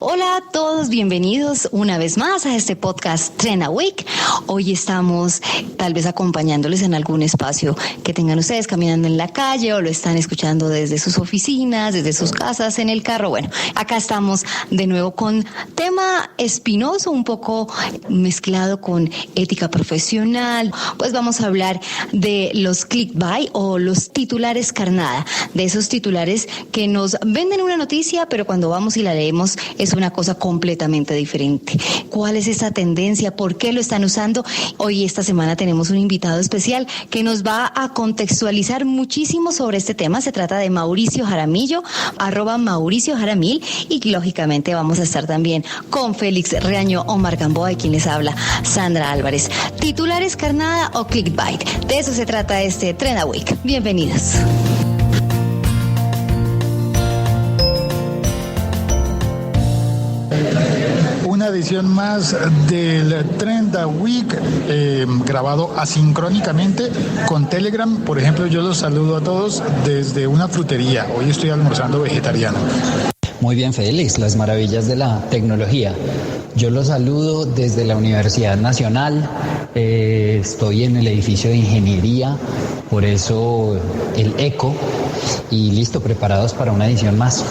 Hola a todos, bienvenidos una vez más a este podcast Trend a Week. Hoy estamos tal vez acompañándoles en algún espacio que tengan ustedes caminando en la calle o lo están escuchando desde sus oficinas, desde sus casas, en el carro. Bueno, acá estamos de nuevo con tema espinoso, un poco mezclado con ética profesional. Pues vamos a hablar de los clickbait o los titulares carnada, de esos titulares que nos venden una noticia, pero cuando vamos y la leemos es una cosa completamente diferente. ¿Cuál es esa tendencia? ¿Por qué lo están usando? Hoy, esta semana, tenemos un invitado especial que nos va a contextualizar muchísimo sobre este tema. Se trata de Mauricio Jaramillo, @MauricioJaramil, y lógicamente vamos a estar también con Félix Reaño, Omar Gamboa y quien les habla, Sandra Álvarez. ¿Titulares carnada o clickbait? De eso se trata este Trend a Week. Bienvenidos. Una edición más del Trend a Week, grabado asincrónicamente con Telegram. Por ejemplo, yo los saludo a todos desde una frutería. Hoy estoy almorzando vegetariano. Muy bien, Félix, las maravillas de la tecnología. Yo los saludo desde la Universidad Nacional. Estoy en el edificio de ingeniería, por eso el eco, y listo, preparados para una edición más.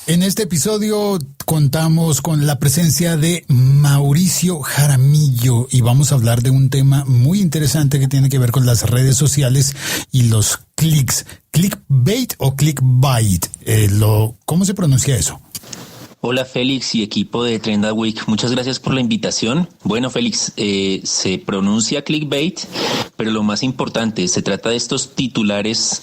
En este episodio contamos con la presencia de Mauricio Jaramillo y vamos a hablar de un tema muy interesante que tiene que ver con las redes sociales y los clics. ¿Clickbait o clickbait? ¿Cómo se pronuncia eso? Hola Félix y equipo de Trend a Week, muchas gracias por la invitación. Bueno Félix, se pronuncia clickbait, pero lo más importante, se trata de estos titulares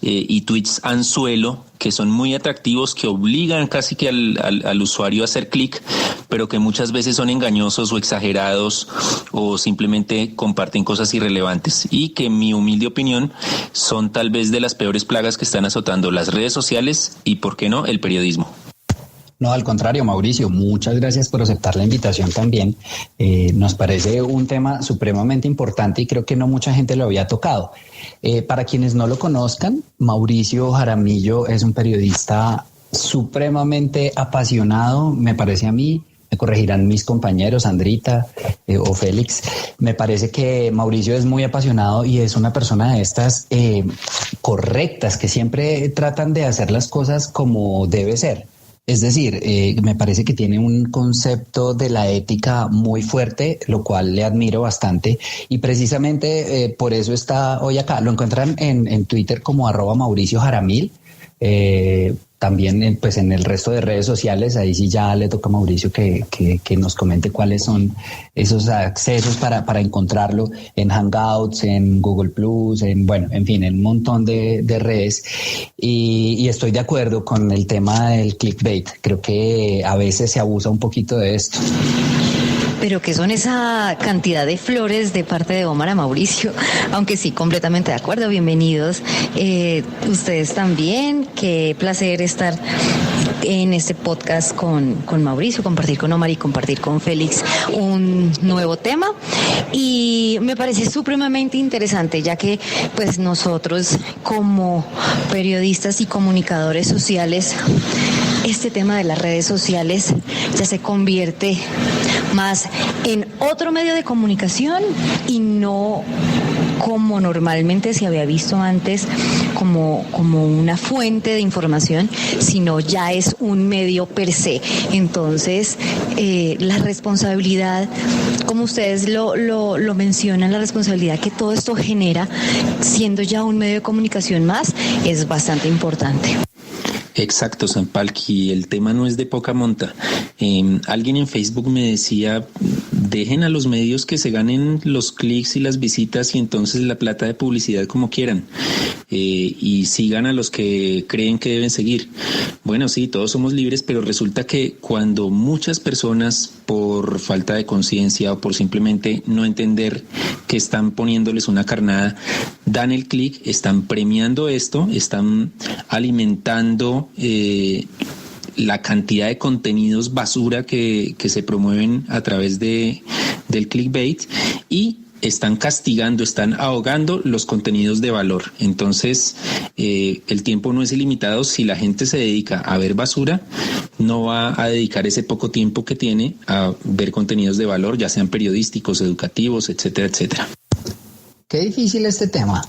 y tweets anzuelo que son muy atractivos, que obligan casi que al usuario a hacer clic, pero que muchas veces son engañosos o exagerados o simplemente comparten cosas irrelevantes y que, en mi humilde opinión, son tal vez de las peores plagas que están azotando las redes sociales y, ¿por qué no?, el periodismo. No, al contrario, Mauricio, muchas gracias por aceptar la invitación también. Nos parece un tema supremamente importante y creo que no mucha gente lo había tocado. Para quienes no lo conozcan, Mauricio Jaramillo es un periodista supremamente apasionado, me parece a mí. Me corregirán mis compañeros, Sandrita o Félix. Me parece que Mauricio es muy apasionado y es una persona de estas correctas, que siempre tratan de hacer las cosas como debe ser. Es decir, me parece que tiene un concepto de la ética muy fuerte, lo cual le admiro bastante, y precisamente por eso está hoy acá. Lo encuentran en Twitter como @MauricioJaramil. También pues en el resto de redes sociales, ahí sí ya le toca a Mauricio que nos comente cuáles son esos accesos para encontrarlo en Hangouts, en Google Plus, en fin, en un montón de redes. Y estoy de acuerdo con el tema del clickbait. Creo que a veces se abusa un poquito de esto. Pero ¿qué son esa cantidad de flores de parte de Omar a Mauricio? Aunque sí, completamente de acuerdo, bienvenidos. Ustedes también, qué placer estar en este podcast con Mauricio, compartir con Omar y compartir con Félix un nuevo tema. Y me parece supremamente interesante, ya que pues nosotros como periodistas y comunicadores sociales, este tema de las redes sociales ya se convierte más en otro medio de comunicación y no como normalmente se había visto antes como una fuente de información, sino ya es un medio per se. Entonces, la responsabilidad, como ustedes lo mencionan, la responsabilidad que todo esto genera, siendo ya un medio de comunicación más, es bastante importante. Exacto, Sanpalki, el tema no es de poca monta. Alguien en Facebook me decía, dejen a los medios que se ganen los clics y las visitas y entonces la plata de publicidad como quieran, y sigan a los que creen que deben seguir. Bueno, sí, todos somos libres, pero resulta que cuando muchas personas, por falta de conciencia o por simplemente no entender que están poniéndoles una carnada, dan el clic, están premiando esto, están alimentando la cantidad de contenidos basura que se promueven a través del clickbait, y están castigando, están ahogando los contenidos de valor. Entonces, el tiempo no es ilimitado. Si la gente se dedica a ver basura, no va a dedicar ese poco tiempo que tiene a ver contenidos de valor, ya sean periodísticos, educativos, etcétera, etcétera. Qué difícil este tema,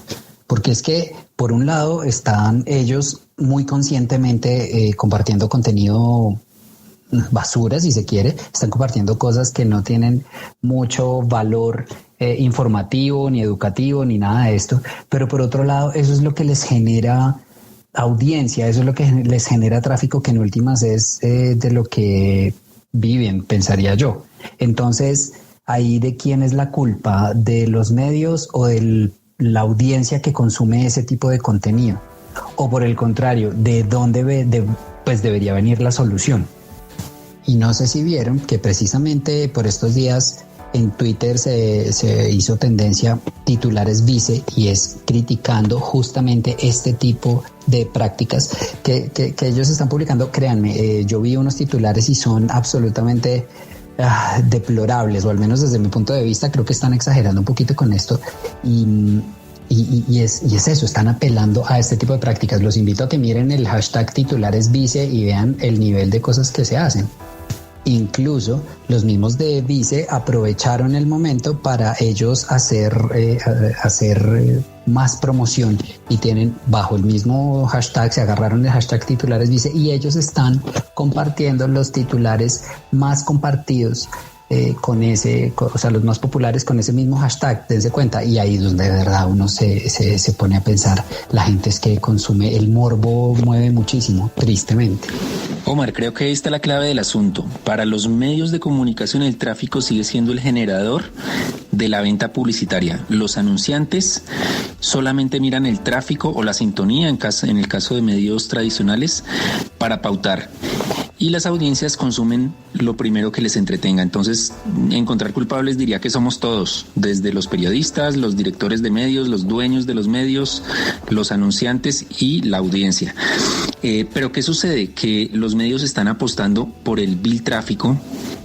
porque es que por un lado están ellos muy conscientemente compartiendo contenido basura, si se quiere, están compartiendo cosas que no tienen mucho valor informativo, ni educativo, ni nada de esto, pero por otro lado eso es lo que les genera audiencia, eso es lo que les genera tráfico, que en últimas es de lo que viven, pensaría yo. Entonces, ahí de quién es la culpa, de los medios o de la audiencia que consume ese tipo de contenido, o por el contrario, de dónde pues debería venir la solución. Y no sé si vieron que precisamente por estos días en Twitter se hizo tendencia titulares vice, y es criticando justamente este tipo de prácticas que ellos están publicando. Créanme, yo vi unos titulares y son absolutamente deplorables, o al menos desde mi punto de vista creo que están exagerando un poquito con esto, y es eso, están apelando a este tipo de prácticas. Los invito a que miren el hashtag titulares vice y vean el nivel de cosas que se hacen. Incluso los mismos de Vice aprovecharon el momento para ellos hacer más promoción, y tienen bajo el mismo hashtag, se agarraron el hashtag titulares Vice, y ellos están compartiendo los titulares más compartidos con los más populares con ese mismo hashtag, dense cuenta. Y ahí es donde de verdad uno se pone a pensar, la gente es que consume, el morbo mueve muchísimo, tristemente. Omar, creo que ahí está la clave del asunto. Para los medios de comunicación, el tráfico sigue siendo el generador de la venta publicitaria. Los anunciantes solamente miran el tráfico o la sintonía, en el caso de medios tradicionales, para pautar. Y las audiencias consumen lo primero que les entretenga. Entonces, encontrar culpables diría que somos todos, desde los periodistas, los directores de medios, los dueños de los medios, los anunciantes y la audiencia. Pero ¿qué sucede? Que los medios están apostando por el vil tráfico,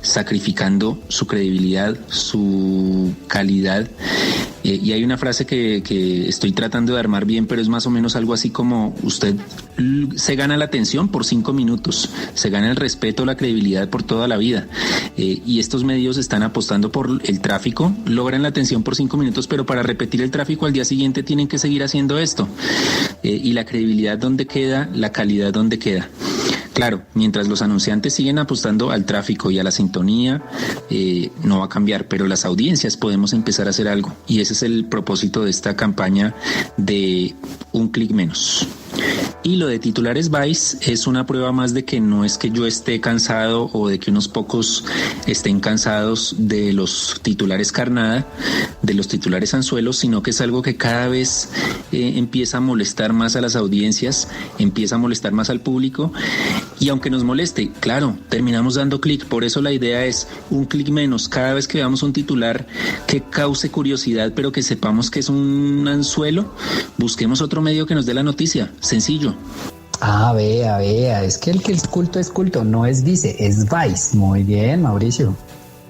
sacrificando su credibilidad, su calidad. Y hay una frase que estoy tratando de armar bien, pero es más o menos algo así como: usted se gana la atención por 5 minutos, se gana el respeto, la credibilidad por toda la vida. Y estos medios están apostando por el tráfico, logran la atención por 5 minutos, pero para repetir el tráfico al día siguiente tienen que seguir haciendo esto. Y la credibilidad, ¿dónde queda? La calidad, ¿dónde queda? Claro, mientras los anunciantes siguen apostando al tráfico y a la sintonía, no va a cambiar, pero las audiencias podemos empezar a hacer algo, y ese es el propósito de esta campaña de un clic menos. Y lo de titulares Vice es una prueba más de que no es que yo esté cansado o de que unos pocos estén cansados de los titulares carnada, de los titulares anzuelos, sino que es algo que cada vez empieza a molestar más a las audiencias, empieza a molestar más al público. Y aunque nos moleste, claro, terminamos dando clic. Por eso la idea es un clic menos. Cada vez que veamos un titular que cause curiosidad, pero que sepamos que es un anzuelo, busquemos otro medio que nos dé la noticia. Sencillo. Vea, es que el que es culto, no es Vice, es Vice. Muy bien, Mauricio.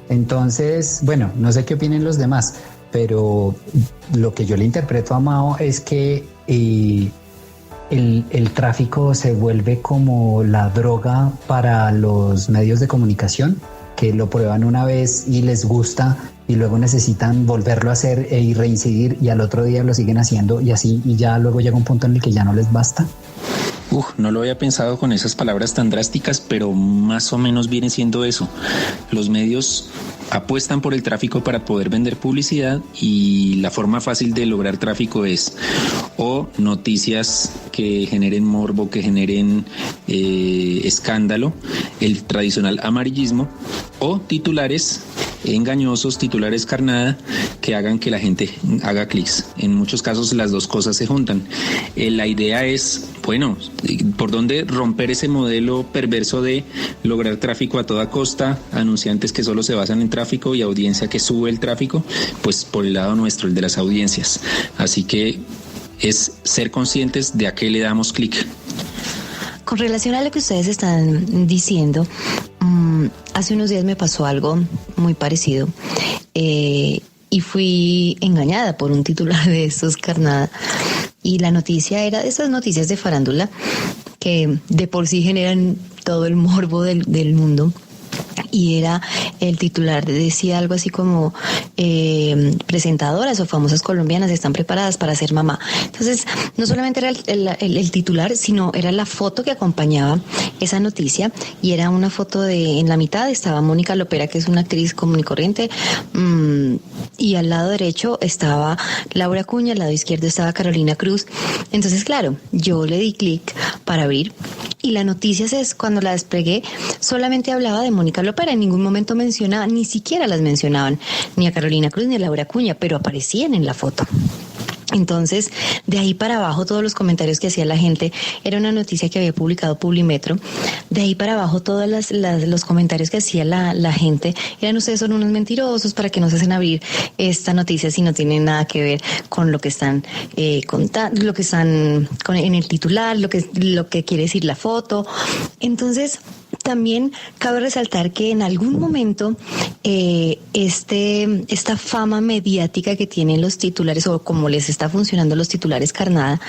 Entonces, bueno, no sé qué opinen los demás, pero lo que yo le interpreto a Mao es que el tráfico se vuelve como la droga para los medios de comunicación, que lo prueban una vez y les gusta, y luego necesitan volverlo a hacer y reincidir, y al otro día lo siguen haciendo, y así, y ya luego llega un punto en el que ya no les basta. No lo había pensado con esas palabras tan drásticas, pero más o menos viene siendo eso. Los medios apuestan por el tráfico para poder vender publicidad, y la forma fácil de lograr tráfico es o noticias que generen morbo, que generen escándalo, el tradicional amarillismo, o titulares engañosos, titulares carnada, que hagan que la gente haga clics. En muchos casos las dos cosas se juntan. La idea es, bueno, ¿por dónde romper ese modelo perverso de lograr tráfico a toda costa, anunciantes que solo se basan en tráfico y audiencia que sube el tráfico? Pues por el lado nuestro, el de las audiencias. Así que es ser conscientes de a qué le damos clic. Con relación a lo que ustedes están diciendo, hace unos días me pasó algo muy parecido. y fui engañada por un titular de estos, carnada. Y la noticia era de esas noticias de farándula que de por sí generan todo el morbo del mundo. Y era, el titular decía algo así como presentadoras o famosas colombianas están preparadas para ser mamá. Entonces, no solamente era el titular, sino era la foto que acompañaba esa noticia, y era una foto en la mitad estaba Mónica Lopera, que es una actriz común y corriente, y al lado derecho estaba Laura Acuña, al lado izquierdo estaba Carolina Cruz. Entonces, claro, yo le di clic para abrir, y la noticia, cuando la desplegué, solamente hablaba de Mónica Lopera, en ningún momento mencionaba, ni siquiera las mencionaban, ni a Carolina Cruz ni a Laura Acuña, pero aparecían en la foto. Entonces, de ahí para abajo, todos los comentarios que hacía la gente, era una noticia que había publicado Publimetro, de ahí para abajo todos los comentarios que hacía la gente eran: ustedes son unos mentirosos, ¿para qué nos hacen abrir esta noticia si no tiene nada que ver con lo que están contando, lo que están en el titular, lo que quiere decir la foto? Entonces, también cabe resaltar que en algún momento esta fama mediática que tienen los titulares, o como les está funcionando los titulares, carnada,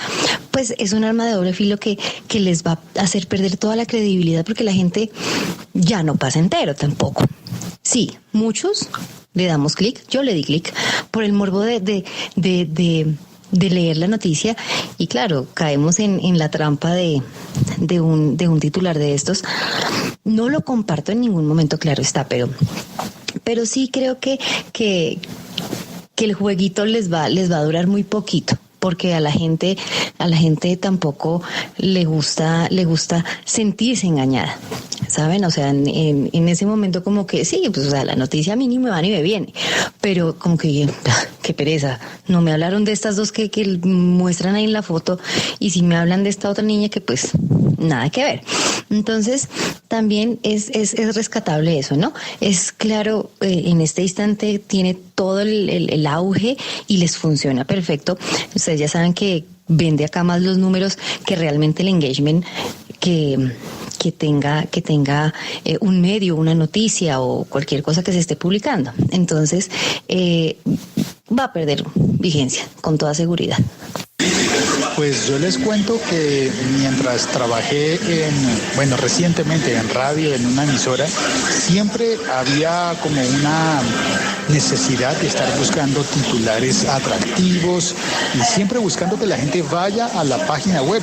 pues es un arma de doble filo que les va a hacer perder toda la credibilidad, porque la gente ya no pasa entero tampoco. Sí, muchos le damos clic, yo le di clic por el morbo de leer la noticia, y claro, caemos en la trampa de un titular de estos. No lo comparto en ningún momento, claro está, pero sí creo que el jueguito les va a durar muy poquito, porque a la gente tampoco le gusta sentirse engañada, ¿saben? O sea, en ese momento como que sí, pues o sea, la noticia a mí ni me va ni me viene, pero como que qué pereza, no me hablaron de estas dos que muestran ahí en la foto, y si me hablan de esta otra niña que pues nada que ver. Entonces, también es rescatable eso, ¿no? Es claro, en este instante tiene todo el auge y les funciona perfecto. Ustedes ya saben que vende acá más los números que realmente el engagement que tenga un medio, una noticia o cualquier cosa que se esté publicando. Entonces, va a perder vigencia con toda seguridad. Pues yo les cuento que mientras trabajé recientemente en radio, en una emisora, siempre había como una necesidad de estar buscando titulares atractivos y siempre buscando que la gente vaya a la página web,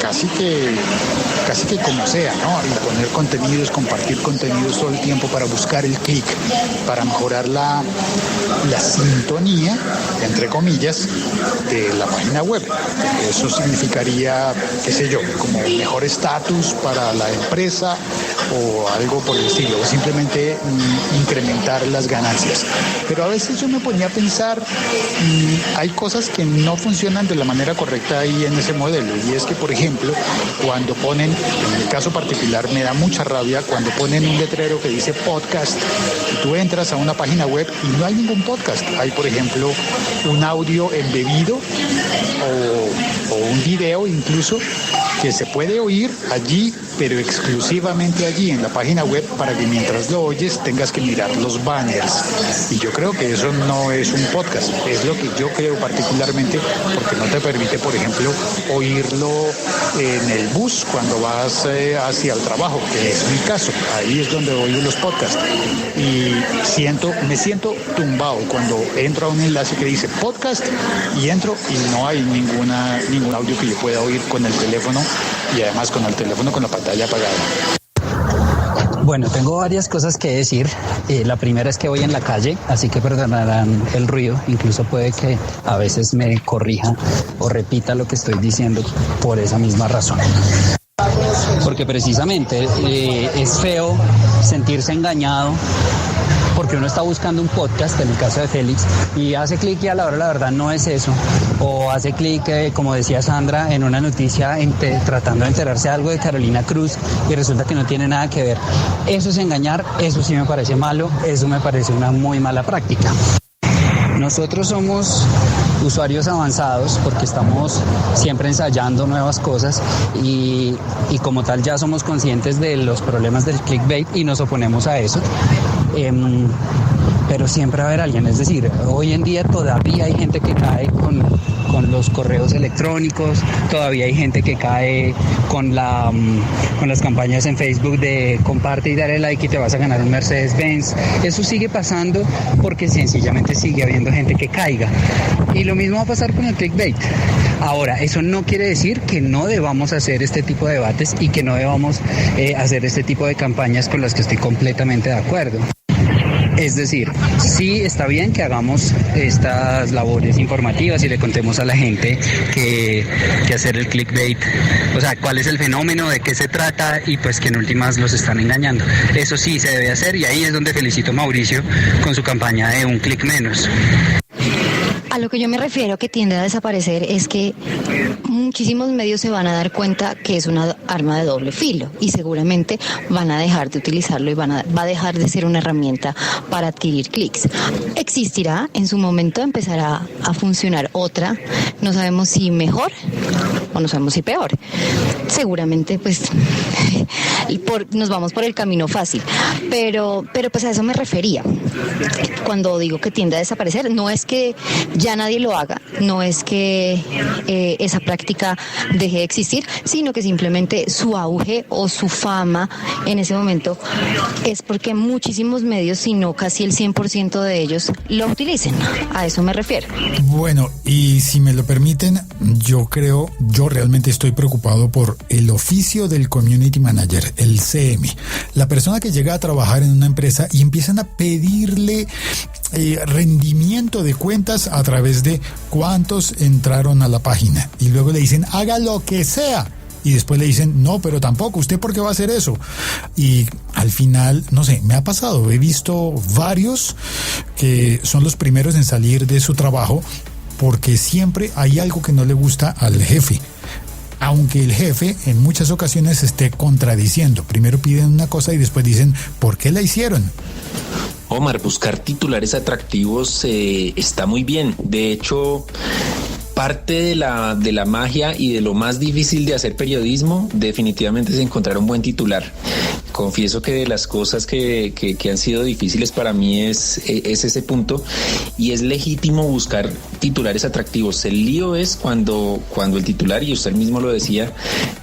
casi que como sea, ¿no? Y poner contenidos, compartir contenidos todo el tiempo para buscar el clic, para mejorar la sintonía, entre comillas, de la página web. Eso significaría, qué sé yo, como mejor estatus para la empresa o algo por el estilo, o simplemente incrementar las ganancias. Pero a veces yo me ponía a pensar, hay cosas que no funcionan de la manera correcta ahí en ese modelo, y es que, por ejemplo, cuando ponen, en mi caso particular me da mucha rabia cuando ponen un letrero que dice podcast, y tú entras a una página web y no hay ningún podcast. Hay, por ejemplo, un audio embebido o un video incluso que se puede oír allí, pero exclusivamente allí en la página web, para que mientras lo oyes tengas que mirar los banners. Y yo creo que eso no es un podcast, es lo que yo creo particularmente, porque no te permite, por ejemplo, oírlo en el bus cuando vas hacia el trabajo, que es mi caso. Ahí es donde oigo los podcasts. Y me siento tumbado cuando entro a un enlace que dice podcast y entro y no hay ningún audio que yo pueda oír con el teléfono, y además con el teléfono con la pantalla apagada. Bueno, tengo varias cosas que decir. La primera es que voy en la calle, así que perdonarán el ruido. Incluso puede que a veces me corrija o repita lo que estoy diciendo por esa misma razón. Porque precisamente es feo sentirse engañado, porque uno está buscando un podcast, en el caso de Félix, y hace clic y a la hora la verdad no es eso. O hace clic, como decía Sandra, en una noticia tratando de enterarse de algo de Carolina Cruz y resulta que no tiene nada que ver. Eso es engañar, eso sí me parece malo, eso me parece una muy mala práctica. Nosotros somos usuarios avanzados porque estamos siempre ensayando nuevas cosas y como tal ya somos conscientes de los problemas del clickbait y nos oponemos a eso. pero siempre va a haber alguien. Es decir, hoy en día todavía hay gente que cae con los correos electrónicos, todavía hay gente que cae con las campañas en Facebook de comparte y dale like y te vas a ganar un Mercedes-Benz. Eso sigue pasando porque sencillamente sigue habiendo gente que caiga. Y lo mismo va a pasar con el clickbait. Ahora, eso no quiere decir que no debamos hacer este tipo de debates y que no debamos hacer este tipo de campañas con las que estoy completamente de acuerdo. Es decir, sí está bien que hagamos estas labores informativas y le contemos a la gente que hacer el clickbait, o sea, cuál es el fenómeno, de qué se trata y pues que en últimas los están engañando. Eso sí se debe hacer y ahí es donde felicito a Mauricio con su campaña de un clic menos. A lo que yo me refiero que tiende a desaparecer es que muchísimos medios se van a dar cuenta que es una arma de doble filo y seguramente van a dejar de utilizarlo y va a dejar de ser una herramienta para adquirir clics. Existirá, en su momento empezará a funcionar otra, no sabemos si mejor o no sabemos si peor. Seguramente pues nos vamos por el camino fácil, pero pues a eso me refería. Cuando digo que tiende a desaparecer, no es que ya nadie lo haga, no es que esa práctica deje de existir, sino que simplemente su auge o su fama en ese momento es porque muchísimos medios, si no casi el 100% de ellos, lo utilicen. A eso me refiero. Bueno, y si me lo permiten, yo realmente estoy preocupado por el oficio del Community Manager, el CM. La persona que llega a trabajar en una empresa y empiezan a pedirle rendimiento de cuentas a través de cuántos entraron a la página y luego le dicen haga lo que sea y después le dicen no, pero tampoco, ¿usted por qué va a hacer eso? Y al final, no sé, me ha pasado, he visto varios que son los primeros en salir de su trabajo porque siempre hay algo que no le gusta al jefe, aunque el jefe en muchas ocasiones esté contradiciendo. Primero piden una cosa y después dicen ¿por qué la hicieron? Omar, buscar titulares atractivos está muy bien. De hecho, parte de la magia y de lo más difícil de hacer periodismo definitivamente es encontrar un buen titular. Confieso que de las cosas que han sido difíciles para mí es ese punto, y es legítimo buscar titulares atractivos. El lío es cuando el titular, y usted mismo lo decía,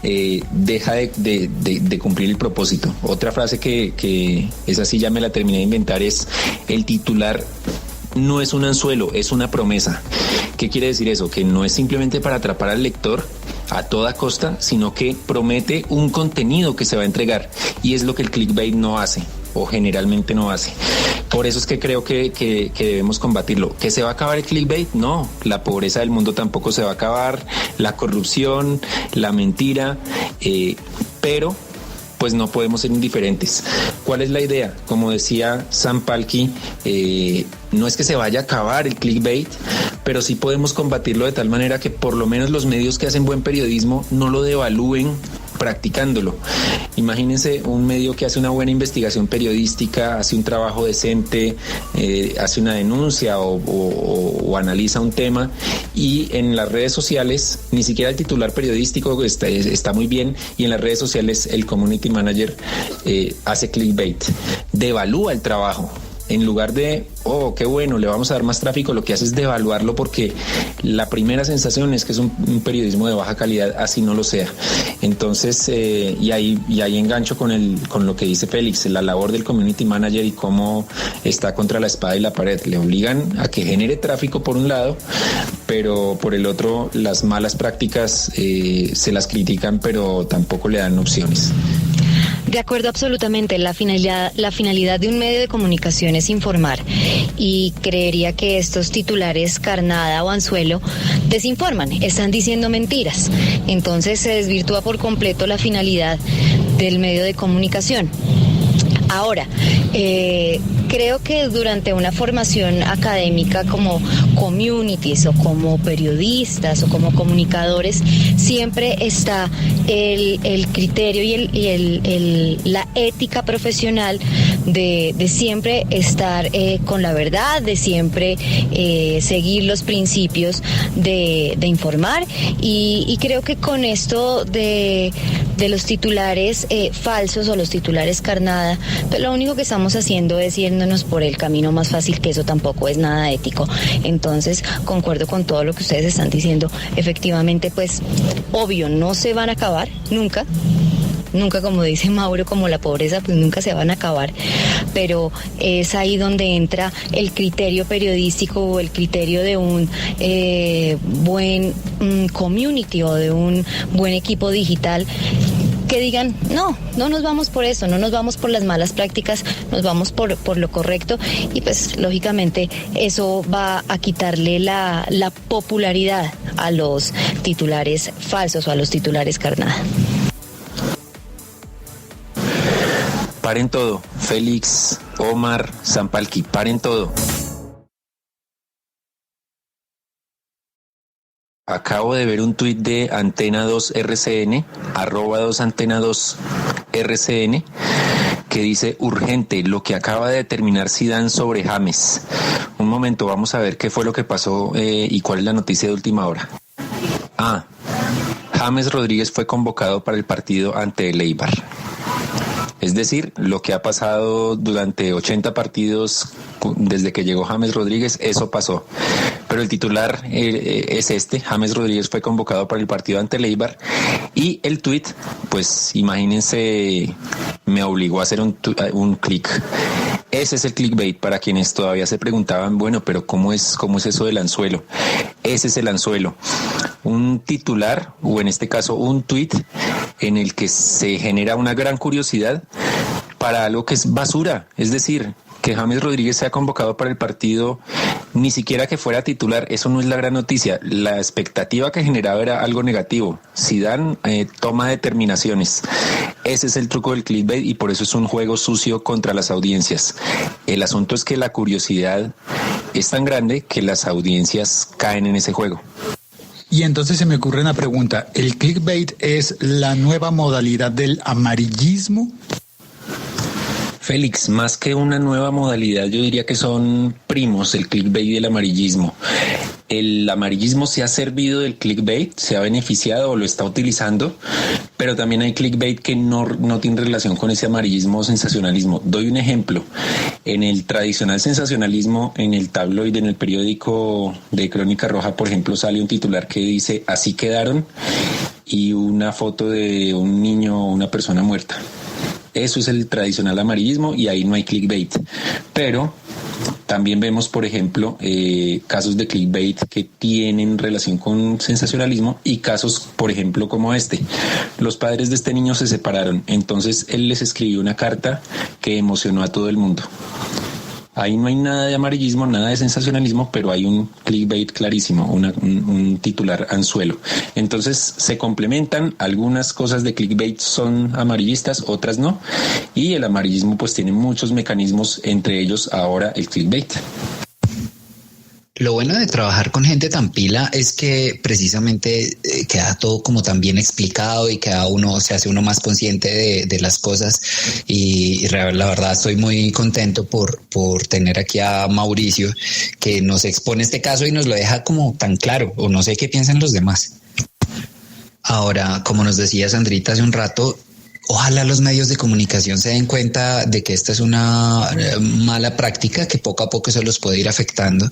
deja de cumplir el propósito. Otra frase que esa sí ya me la terminé de inventar es: el titular no es un anzuelo, es una promesa. ¿Qué quiere decir eso? Que no es simplemente para atrapar al lector a toda costa, sino que promete un contenido que se va a entregar, y es lo que el clickbait no hace, o generalmente no hace. Por eso es que creo que debemos combatirlo. ¿Que se va a acabar el clickbait? No, la pobreza del mundo tampoco se va a acabar, la corrupción, la mentira, pero pues no podemos ser indiferentes. ¿Cuál es la idea? Como decía Sam Palkey, no es que se vaya a acabar el clickbait, pero sí podemos combatirlo de tal manera que por lo menos los medios que hacen buen periodismo no lo devalúen practicándolo. Imagínense un medio que hace una buena investigación periodística, hace un trabajo decente, hace una denuncia o analiza un tema, y en las redes sociales ni siquiera el titular periodístico está muy bien, y en las redes sociales el community manager hace clickbait, devalúa el trabajo. En lugar de, oh, qué bueno, le vamos a dar más tráfico, lo que hace es devaluarlo, porque la primera sensación es que es un periodismo de baja calidad, así no lo sea. Entonces, y ahí engancho con lo que dice Félix, la labor del community manager y cómo está contra la espada y la pared. Le obligan a que genere tráfico por un lado, pero por el otro las malas prácticas se las critican, pero tampoco le dan opciones. De acuerdo, absolutamente. La finalidad de un medio de comunicación es informar, y creería que estos titulares carnada o anzuelo desinforman, están diciendo mentiras. Entonces se desvirtúa por completo la finalidad del medio de comunicación. Ahora, creo que durante una formación académica como communities o como periodistas o como comunicadores, siempre está el criterio y la ética profesional de siempre estar con la verdad, de siempre seguir los principios de informar, y creo que con esto de los titulares falsos o los titulares carnada, pero lo único que estamos haciendo es yéndonos por el camino más fácil, que eso tampoco es nada ético. Entonces, concuerdo con todo lo que ustedes están diciendo. Efectivamente, pues, obvio, no se van a acabar, nunca, como dice Mauro, como la pobreza, pues nunca se van a acabar, pero es ahí donde entra el criterio periodístico o el criterio de un buen community o de un buen equipo digital, que digan, no nos vamos por eso, no nos vamos por las malas prácticas, nos vamos por lo correcto, y pues lógicamente eso va a quitarle la popularidad a los titulares falsos o a los titulares carnada. Paren todo, Félix, Omar, Sampalki, paren todo. Acabo de ver un tuit de Antena 2 RCN, @2Antena 2 RCN, que dice: urgente, lo que acaba de determinar Zidane sobre James. Un momento, vamos a ver qué fue lo que pasó y cuál es la noticia de última hora. James Rodríguez fue convocado para el partido ante el Eibar. Es decir, lo que ha pasado durante 80 partidos desde que llegó James Rodríguez, eso pasó. Pero el titular es este: James Rodríguez fue convocado para el partido ante el Eibar. Y el tuit, pues imagínense, me obligó a hacer un clic. Ese es el clickbait, para quienes todavía se preguntaban, bueno, pero ¿cómo es eso del anzuelo? Ese es el anzuelo. Un titular, o en este caso un tuit, en el que se genera una gran curiosidad para algo que es basura. Es decir, que James Rodríguez sea convocado para el partido, ni siquiera que fuera titular, eso no es la gran noticia. La expectativa que generaba era algo negativo. Zidane toma determinaciones. Ese es el truco del clickbait, y por eso es un juego sucio contra las audiencias. El asunto es que la curiosidad es tan grande que las audiencias caen en ese juego. Y entonces se me ocurre una pregunta: ¿el clickbait es la nueva modalidad del amarillismo? Félix, más que una nueva modalidad, yo diría que son primos, el clickbait y el amarillismo. El amarillismo se ha servido del clickbait, se ha beneficiado o lo está utilizando, pero también hay clickbait que no tiene relación con ese amarillismo o sensacionalismo. Doy un ejemplo. En el tradicional sensacionalismo, en el tabloide, en el periódico de Crónica Roja, por ejemplo, sale un titular que dice: así quedaron, y una foto de un niño o una persona muerta. Eso es el tradicional amarillismo, y ahí no hay clickbait. Pero también vemos, por ejemplo, casos de clickbait que tienen relación con sensacionalismo, y casos, por ejemplo, como este. Los padres de este niño se separaron, entonces él les escribió una carta que emocionó a todo el mundo. Ahí no hay nada de amarillismo, nada de sensacionalismo, pero hay un clickbait clarísimo, un titular anzuelo. Entonces se complementan, algunas cosas de clickbait son amarillistas, otras no, y el amarillismo pues tiene muchos mecanismos, entre ellos ahora el clickbait. Lo bueno de trabajar con gente tan pila es que precisamente queda todo como tan bien explicado, y se hace uno más consciente de las cosas, y la verdad estoy muy contento por tener aquí a Mauricio, que nos expone este caso y nos lo deja como tan claro, o no sé qué piensan los demás. Ahora, como nos decía Sandrita hace un rato, ojalá los medios de comunicación se den cuenta de que esta es una mala práctica que poco a poco se los puede ir afectando.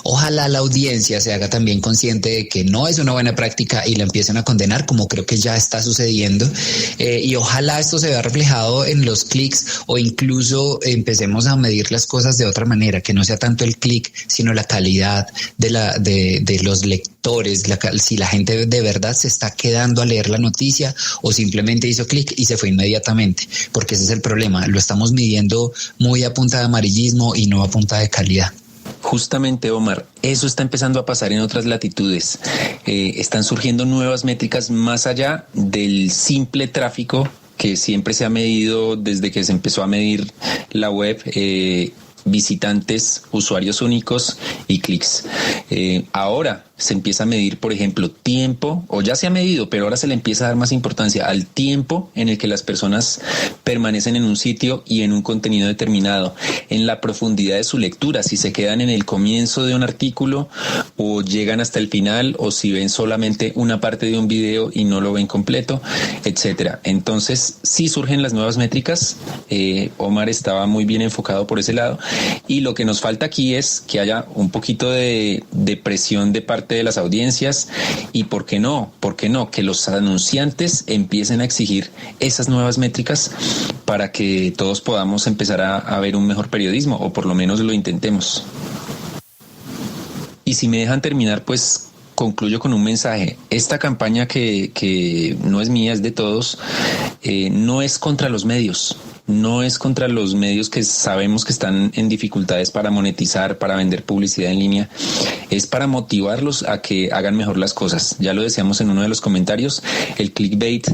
Ojalá la audiencia se haga también consciente de que no es una buena práctica y la empiecen a condenar, como creo que ya está sucediendo. Y ojalá esto se vea reflejado en los clics, o incluso empecemos a medir las cosas de otra manera, que no sea tanto el clic, sino la calidad de los lectores, si la gente de verdad se está quedando a leer la noticia o simplemente hizo clic y se fue inmediatamente, porque ese es el problema. Lo estamos midiendo muy a punta de amarillismo y no a punta de calidad. Justamente, Omar, eso está empezando a pasar en otras latitudes. Están surgiendo nuevas métricas más allá del simple tráfico que siempre se ha medido desde que se empezó a medir la web. Visitantes, usuarios únicos y clics. Ahora se empieza a medir, por ejemplo, tiempo, o ya se ha medido, pero ahora se le empieza a dar más importancia al tiempo en el que las personas permanecen en un sitio y en un contenido determinado, en la profundidad de su lectura, si se quedan en el comienzo de un artículo o llegan hasta el final, o si ven solamente una parte de un video y no lo ven completo, etcétera. Entonces, sí surgen las nuevas métricas. Omar estaba muy bien enfocado por ese lado, y lo que nos falta aquí es que haya un poquito de presión de parte de las audiencias, y ¿por qué no? Que los anunciantes empiecen a exigir esas nuevas métricas para que todos podamos empezar a ver un mejor periodismo, o por lo menos lo intentemos. Y si me dejan terminar, pues concluyo con un mensaje. Esta campaña que no es mía, es de todos, no es contra los medios. No es contra los medios que sabemos que están en dificultades para monetizar, para vender publicidad en línea. Es para motivarlos a que hagan mejor las cosas. Ya lo decíamos en uno de los comentarios, el clickbait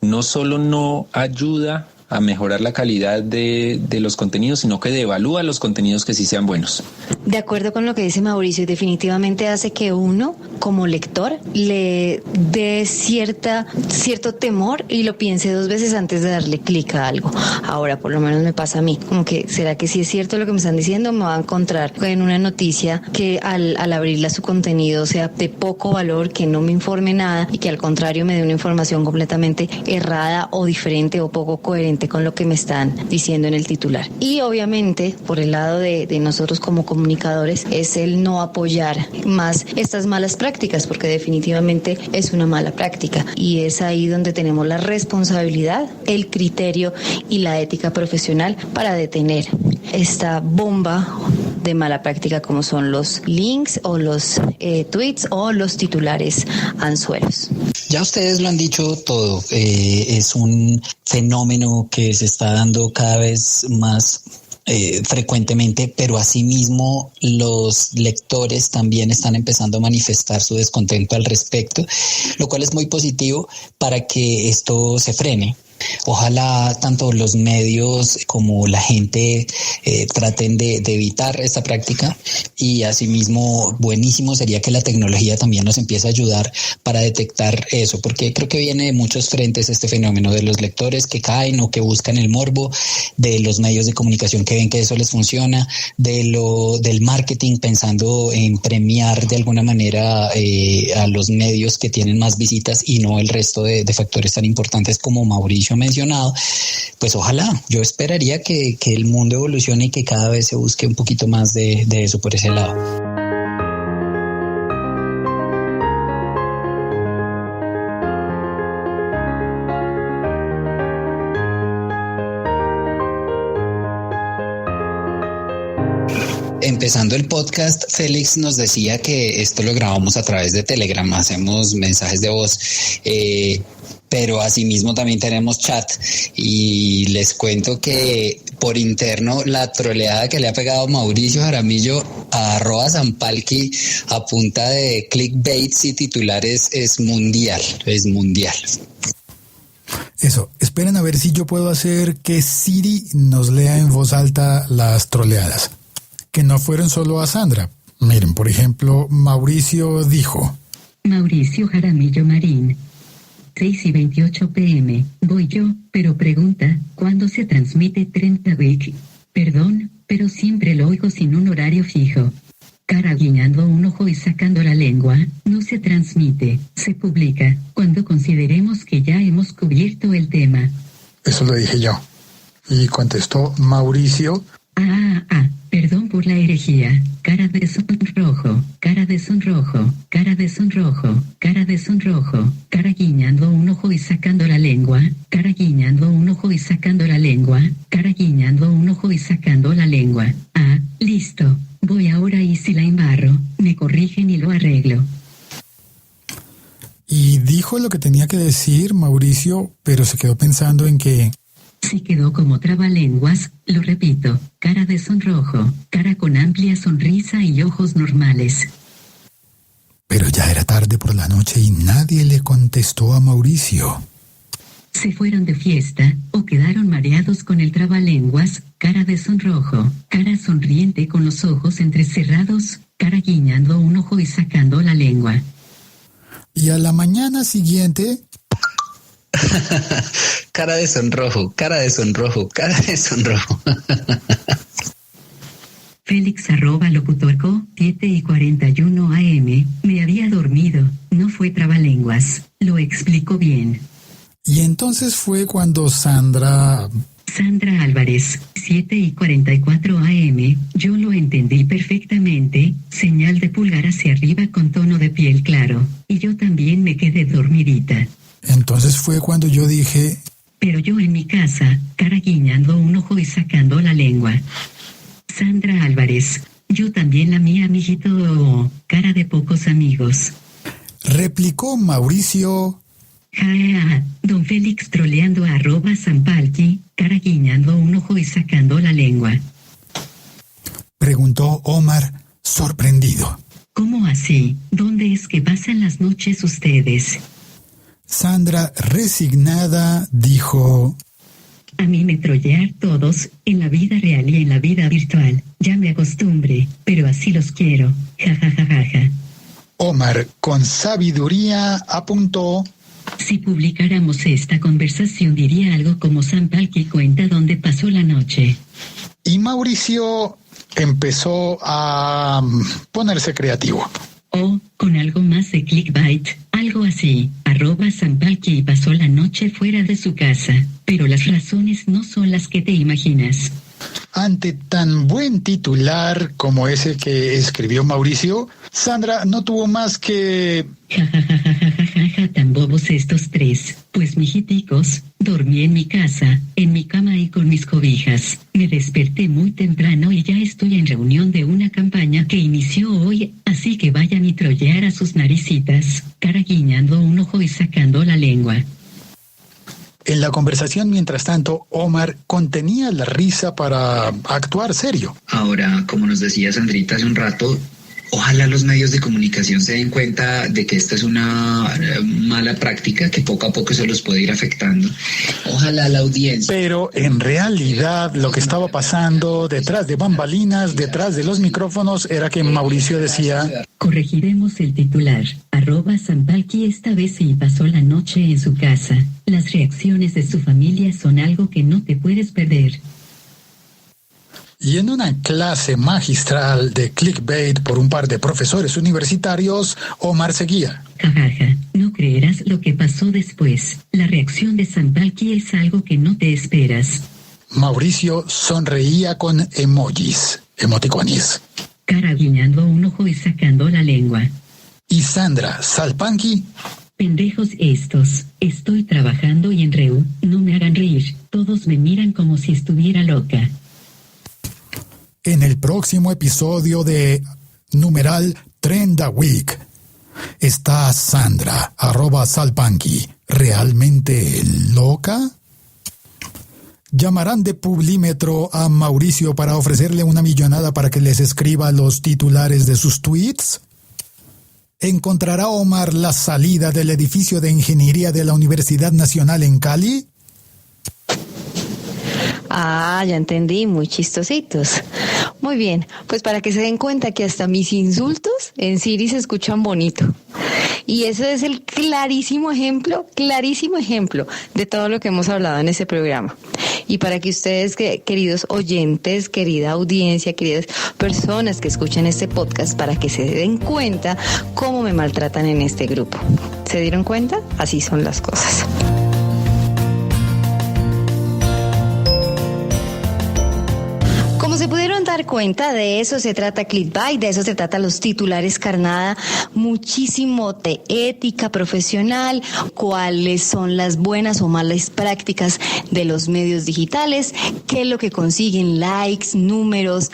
no solo no ayuda a mejorar la calidad de los contenidos, sino que devalúa los contenidos que sí sean buenos. De acuerdo con lo que dice Mauricio, definitivamente hace que uno, como lector, le dé cierto temor y lo piense dos veces antes de darle clic a algo. Ahora, por lo menos me pasa a mí, como que, ¿será que sí es cierto lo que me están diciendo? Me va a encontrar en una noticia que al abrirla su contenido sea de poco valor, que no me informe nada y que al contrario me dé una información completamente errada o diferente o poco coherente con lo que me están diciendo en el titular. Y obviamente, por el lado de nosotros como comunicadores, es el no apoyar más estas malas prácticas, porque definitivamente es una mala práctica, y es ahí donde tenemos la responsabilidad, el criterio y la ética profesional para detener esta bomba de mala práctica como son los links o los tweets o los titulares anzuelos. Ya ustedes lo han dicho todo, es un fenómeno que se está dando cada vez más frecuentemente, pero asimismo los lectores también están empezando a manifestar su descontento al respecto, lo cual es muy positivo para que esto se frene. Ojalá tanto los medios como la gente traten de evitar esta práctica, y asimismo buenísimo sería que la tecnología también nos empiece a ayudar para detectar eso, porque creo que viene de muchos frentes este fenómeno de los lectores que caen o que buscan el morbo, de los medios de comunicación que ven que eso les funciona, del marketing pensando en premiar de alguna manera a los medios que tienen más visitas y no el resto de factores tan importantes como Mauricio mencionado. Pues ojalá, yo esperaría que el mundo evolucione y que cada vez se busque un poquito más de eso por ese lado. Empezando el podcast, Félix nos decía que esto lo grabamos a través de Telegram, hacemos mensajes de voz, pero asimismo también tenemos chat, y les cuento que por interno la troleada que le ha pegado Mauricio Jaramillo a @Sampalki a punta de clickbaits y titulares es mundial. Eso, esperen a ver si yo puedo hacer que Siri nos lea en voz alta las troleadas, que no fueron solo a Sandra. Miren, por ejemplo, Mauricio dijo: Mauricio Jaramillo Marín, 6:28 p.m. Voy yo, pero pregunta, ¿cuándo se transmite 30 Week? Perdón, pero siempre lo oigo sin un horario fijo. Cara guiñando un ojo y sacando la lengua, no se transmite, se publica, cuando consideremos que ya hemos cubierto el tema. Eso lo dije yo. Y contestó Mauricio: perdón por la herejía. Cara de sonrojo, cara de sonrojo, cara de sonrojo, cara de sonrojo, cara guiñando un ojo y sacando la lengua, cara guiñando un ojo y sacando la lengua, cara guiñando un ojo y sacando la lengua. Listo. Voy ahora y si la embarro, me corrigen y lo arreglo. Y dijo lo que tenía que decir Mauricio, pero se quedó pensando en que... Se quedó como trabalenguas, lo repito, cara de sonrojo, cara con amplia sonrisa y ojos normales. Pero ya era tarde por la noche y nadie le contestó a Mauricio. Se fueron de fiesta, o quedaron mareados con el trabalenguas, cara de sonrojo, cara sonriente con los ojos entrecerrados, cara guiñando un ojo y sacando la lengua. Y a la mañana siguiente, cara de sonrojo, cara de sonrojo, cara de sonrojo. Félix @locutorco, 7:41 AM, me había dormido, no fue trabalenguas, lo explico bien. y entonces fue cuando Sandra Álvarez, 7:44 AM, yo lo entendí perfectamente, señal de pulgar hacia arriba con tono de piel claro, y yo también me quedé dormidita. Entonces fue cuando yo dije, Pero yo en mi casa, cara guiñando un ojo y sacando la lengua. Sandra Álvarez, yo también la mía, mijito, cara de pocos amigos. replicó Mauricio, Don Félix troleando a @Sampalki, cara guiñando un ojo y sacando la lengua. preguntó Omar, sorprendido. ¿Cómo así? ¿Dónde es que pasan las noches ustedes? Sandra, resignada, dijo, A mí me trollear todos, en la vida real y en la vida virtual. Ya me acostumbré, pero así los quiero. Ja, ja, ja, ja, ja. Omar, con sabiduría, apuntó: Si publicáramos esta conversación diría algo como Sampalki cuenta dónde pasó la noche. y Mauricio empezó a ponerse creativo. O, con algo más de clickbait, algo así, @Sampalki pasó la noche fuera de su casa, pero las razones no son las que te imaginas. Ante tan buen titular como ese que escribió Mauricio, Sandra no tuvo más que... Ja, ja, ja, ja, ja, ja, ja, ja, tan bobos estos tres. Pues, mijiticos, dormí en mi casa, en mi cama y con mis cobijas. Me desperté muy temprano y ya estoy en reunión de una campaña que inició hoy, así que vayan y trollear a sus naricitas, cara guiñando un ojo y sacando la lengua. En la conversación, mientras tanto, Omar contenía la risa para actuar serio. Ahora, como nos decía Sandrita hace un rato, ojalá los medios de comunicación se den cuenta de que esta es una mala práctica que poco a poco se los puede ir afectando. Ojalá la audiencia... Pero en realidad lo que estaba pasando detrás de bambalinas, detrás de los micrófonos, era que Mauricio decía: Corregiremos el titular. @Sampalki esta vez sí pasó la noche en su casa. Las reacciones de su familia son algo que no te puedes perder. Y en una clase magistral de clickbait por un par de profesores universitarios, Omar seguía: Jajaja, no creerás lo que pasó después. La reacción de Sampalki es algo que no te esperas. Mauricio sonreía con emojis, emoticonis. Cara guiñando un ojo y sacando la lengua. Y Sandra Salpanqui: Pendejos estos, estoy trabajando y en reu, no me hagan reír, todos me miran como si estuviera loca. en el próximo episodio de numeral Trend a Week, ¿está Sandra @Salpanqui realmente loca? ¿Llamarán de Publímetro a Mauricio para ofrecerle una millonada para que les escriba los titulares de sus tweets? ¿Encontrará Omar la salida del edificio de ingeniería de la Universidad Nacional en Cali? Ah, ya entendí, muy chistositos. Muy bien, pues para que se den cuenta que hasta mis insultos en Siri se escuchan bonito. Y ese es el clarísimo ejemplo de todo lo que hemos hablado en ese programa. Y para que ustedes, queridos oyentes, querida audiencia, queridas personas que escuchan este podcast, para que se den cuenta cómo me maltratan en este grupo. ¿Se dieron cuenta? Así son las cosas. Se pudieron dar cuenta, de eso se trata Clickbait, de eso se trata los titulares carnada, muchísimo de ética profesional, cuáles son las buenas o malas prácticas de los medios digitales, qué es lo que consiguen, likes, números,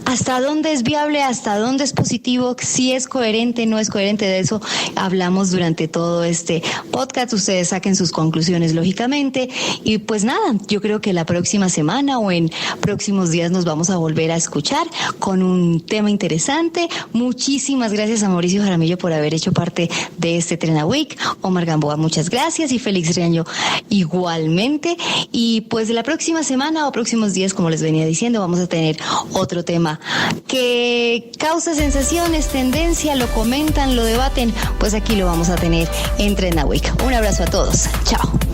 hasta dónde es viable, hasta dónde es positivo, si es coherente, no es coherente. De eso hablamos durante todo este podcast. Ustedes saquen sus conclusiones lógicamente y pues nada, yo creo que la próxima semana o en próximos días nos vamos vamos a volver a escuchar con un tema interesante. Muchísimas gracias a Mauricio Jaramillo por haber hecho parte de este Trena Week. Omar Gamboa, muchas gracias, y Félix Riaño igualmente. Y pues la próxima semana o próximos días, como les venía diciendo, vamos a tener otro tema que causa sensaciones, tendencia, lo comentan, lo debaten, pues aquí lo vamos a tener en Trena Week. Un abrazo a todos. Chao.